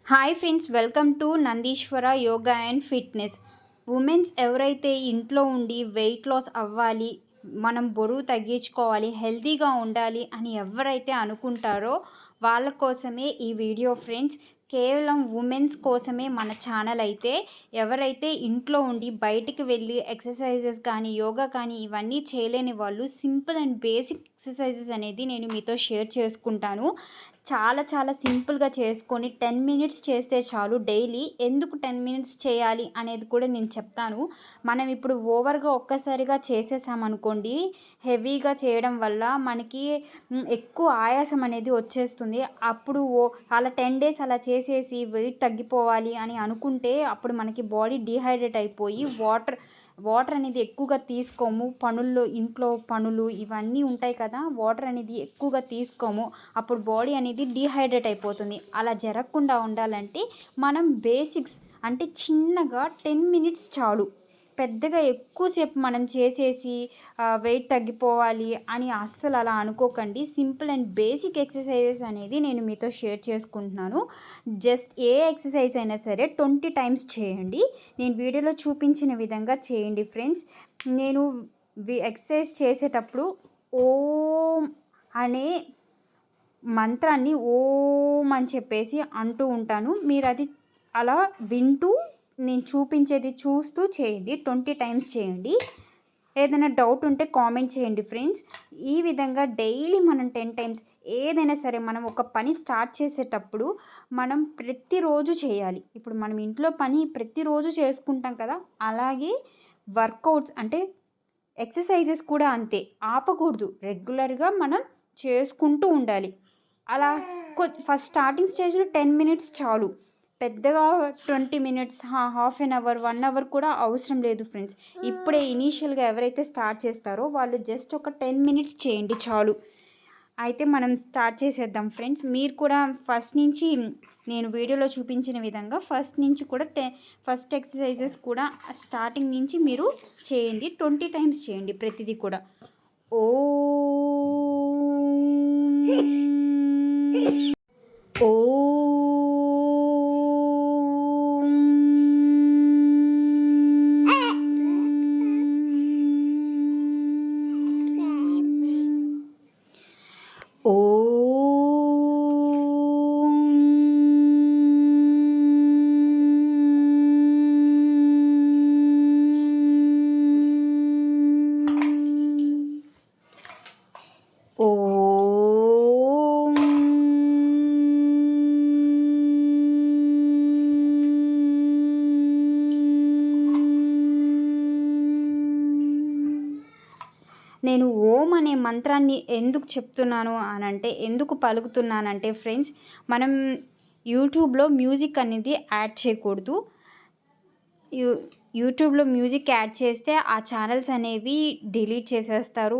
Hi friends, welcome to Nandeeswara yoga and fitness. Women's ఎవరైతే ఇంట్లో ఉండి వెయిట్ లాస్ అవ్వాలి, మనం బరువు తగ్గించుకోవాలి, హెల్తీగా ఉండాలి అని ఎవరైతే అనుకుంటారో వాళ్ళ కోసమే ఈ వీడియో ఫ్రెండ్స్. కేవలం ఉమెన్స్ కోసమే మన ఛానల్ అయితే. ఎవరైతే ఇంట్లో ఉండి బయటికి వెళ్ళి ఎక్సర్సైజెస్ కానీ యోగా కానీ ఇవన్నీ చేయలేని వాళ్ళు సింపుల్ అండ్ బేసిక్ ఎక్సర్సైజెస్ అనేది నేను మీతో షేర్ చేసుకుంటాను. చాలా చాలా సింపుల్గా చేసుకొని 10 మినిట్స్ చేస్తే చాలు డైలీ. ఎందుకు 10 మినిట్స్ చేయాలి అనేది కూడా నేను చెప్తాను. మనం ఇప్పుడు ఓవర్గా ఒక్కసారిగా చేసేసామనుకోండి, హెవీగా చేయడం వల్ల మనకి ఎక్కువ ఆయాసం అనేది వచ్చేస్తుంది. అప్పుడు అలా 10 డేస్ అలా చేసేసి వెయిట్ తగ్గిపోవాలి అని అనుకుంటే అప్పుడు మనకి బాడీ డీహైడ్రేట్ అయిపోయి వాటర్ అనేది ఎక్కువగా తీసుకోము. ఇంట్లో పనులు ఇవన్నీ ఉంటాయి కదా, వాటర్ అనేది ఎక్కువగా తీసుకోము. అప్పుడు బాడీ అనేది డీహైడ్రేట్ అయిపోతుంది. అలా జరగకుండా ఉండాలంటే మనం బేసిక్స్ అంటే చిన్నగా 10 మినిట్స్ చాలు. పెద్దగా ఎక్కువసేపు మనం చేసేసి వెయిట్ తగ్గిపోవాలి అని అస్సలు అలా అనుకోకండి. సింపుల్ అండ్ బేసిక్ ఎక్సర్సైజెస్ అనేది నేను మీతో షేర్ చేసుకుంటున్నాను. జస్ట్ ఏ ఎక్సర్సైజ్ అయినా సరే 20 టైమ్స్ చేయండి. నేను వీడియోలో చూపించిన విధంగా చేయండి ఫ్రెండ్స్. నేను ఎక్సర్సైజ్ చేసేటప్పుడు ఓం అనే మంత్రాన్ని ఓం అని చెప్పేసి అంటూ ఉంటాను. మీరు అది అలా వింటూ నేను చూపించేది చూస్తూ చేయండి. 20 టైమ్స్ చేయండి. ఏదైనా డౌట్ ఉంటే కామెంట్ చేయండి ఫ్రెండ్స్. ఈ విధంగా డైలీ మనం 10 టైమ్స్ ఏదైనా సరే మనం ఒక పని స్టార్ట్ చేసేటప్పుడు మనం ప్రతిరోజు చేయాలి. ఇప్పుడు మనం ఇంట్లో పని ప్రతిరోజు చేసుకుంటాం కదా, అలాగే వర్కౌట్స్ అంటే ఎక్సర్సైజెస్ కూడా అంతే, ఆపకూడదు. రెగ్యులర్గా మనం చేసుకుంటూ ఉండాలి. అలా ఫస్ట్ స్టార్టింగ్ స్టేజ్లో 10 మినిట్స్ చాలు. పెద్దగా 20 minutes, half an hour, 1 hour కూడా అవసరం లేదు ఫ్రెండ్స్. ఇప్పుడే ఇనీషియల్గా ఎవరైతే స్టార్ట్ చేస్తారో వాళ్ళు జస్ట్ ఒక 10 మినిట్స్ చేయండి చాలు. అయితే మనం స్టార్ట్ చేసేద్దాం ఫ్రెండ్స్. మీరు కూడా ఫస్ట్ నుంచి నేను వీడియోలో చూపించిన విధంగా ఫస్ట్ నుంచి కూడా ఫస్ట్ ఎక్సర్సైజెస్ కూడా స్టార్టింగ్ నుంచి మీరు చేయండి. 20 టైమ్స్ చేయండి ప్రతిదీ కూడా. ఓ నేను ఓం అనే మంత్రాన్ని ఎందుకు చెప్తున్నాను అనంటే, ఎందుకు పలుకుతున్నానంటే ఫ్రెండ్స్, మనం యూట్యూబ్లో మ్యూజిక్ అనేది యాడ్ చేయకూడదు. యూట్యూబ్లో మ్యూజిక్ యాడ్ చేస్తే ఆ ఛానల్స్ అనేవి డిలీట్ చేసేస్తారు.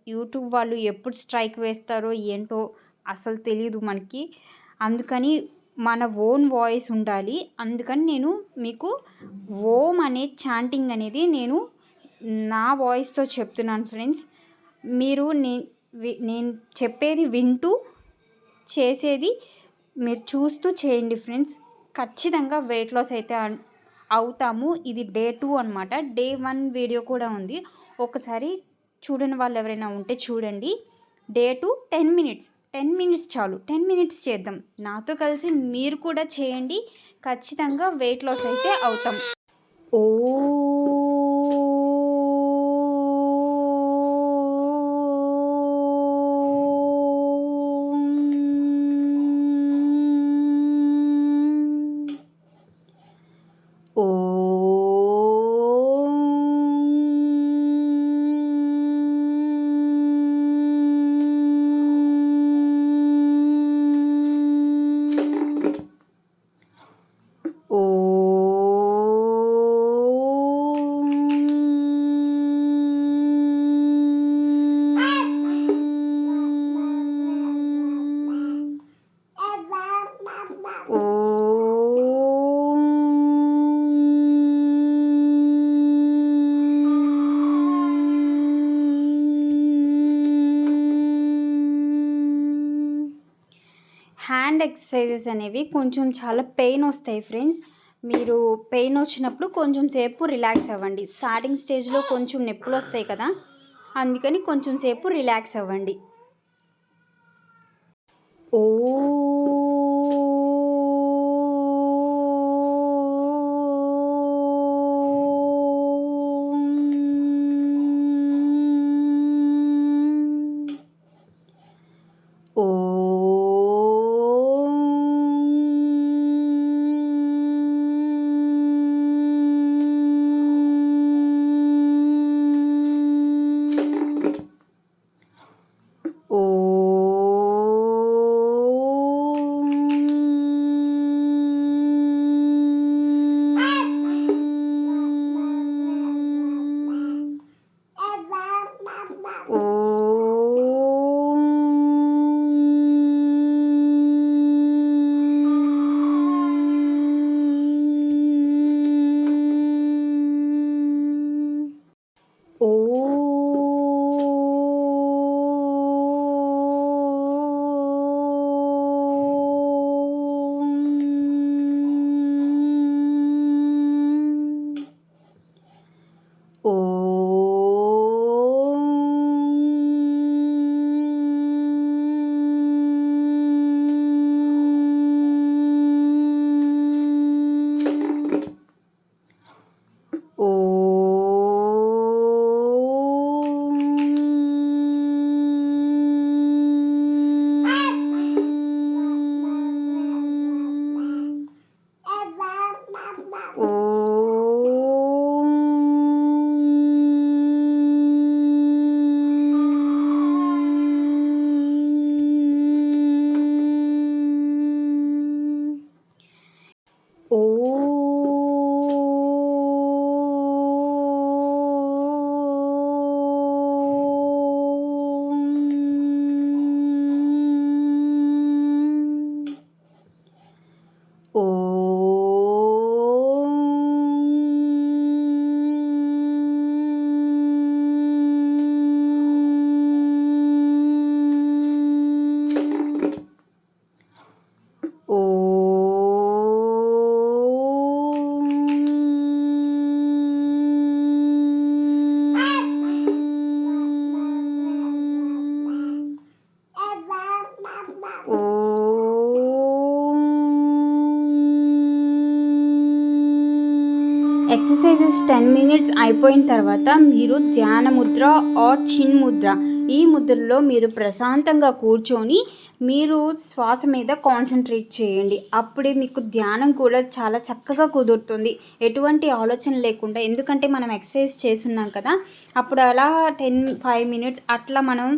యూట్యూబ్ వాళ్ళు ఎప్పుడు స్ట్రైక్ వేస్తారో ఏంటో అసలు తెలియదు మనకి. అందుకని మన ఓన్ వాయిస్ ఉండాలి. అందుకని నేను మీకు ఓం అనే చాంటింగ్ అనేది నేను నా వాయిస్తో చెప్తున్నాను ఫ్రెండ్స్. మీరు నేను చెప్పేది వింటూ చేసేది మీరు చూస్తూ చేయండి ఫ్రెండ్స్. ఖచ్చితంగా వెయిట్ లాస్ అయితే అవుతాము. ఇది డే 2 అనమాట. డే 1 వీడియో కూడా ఉంది, ఒకసారి చూడని వాళ్ళు ఎవరైనా ఉంటే చూడండి. డే 2 10 మినిట్స్ చాలు. 10 మినిట్స్ చేద్దాం. నాతో కలిసి మీరు కూడా చేయండి. ఖచ్చితంగా వెయిట్ లాస్ అయితే అవుతాం. ఓ ఎక్సర్సైజెస్ అనేవి కొంచెం చాలా పెయిన్ వస్తాయి ఫ్రెండ్స్. మీరు పెయిన్ వచ్చినప్పుడు కొంచెం సేపు రిలాక్స్ అవ్వండి. స్టార్టింగ్ స్టేజ్లో కొంచెం నొప్పులు వస్తాయి కదా, అందుకని కొంచెం సేపు రిలాక్స్ అవ్వండి. ఓ ఎక్సర్సైజెస్ 10 మినిట్స్ అయిపోయిన తర్వాత మీరు ధ్యాన ముద్ర ఆర్ చిన్ ముద్ర, ఈ ముద్రలో మీరు ప్రశాంతంగా కూర్చొని మీరు శ్వాస మీద కాన్సన్ట్రేట్ చేయండి. అప్పుడే మీకు ధ్యానం కూడా చాలా చక్కగా కుదురుతుంది, ఎటువంటి ఆలోచన లేకుండా. ఎందుకంటే మనం ఎక్సర్సైజ్ చేస్తున్నాం కదా, అప్పుడు అలా 5 మినిట్స్ అట్లా మనం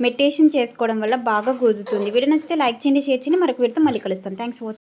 మెడిటేషన్ చేసుకోవడం వల్ల బాగా కుదురుతుంది. వీడియో నచ్చితే లైక్ చేయండి, షేర్ చేయండి. మరొక వీడియోతో మళ్ళీ కలుస్తాను. Thanks for watching.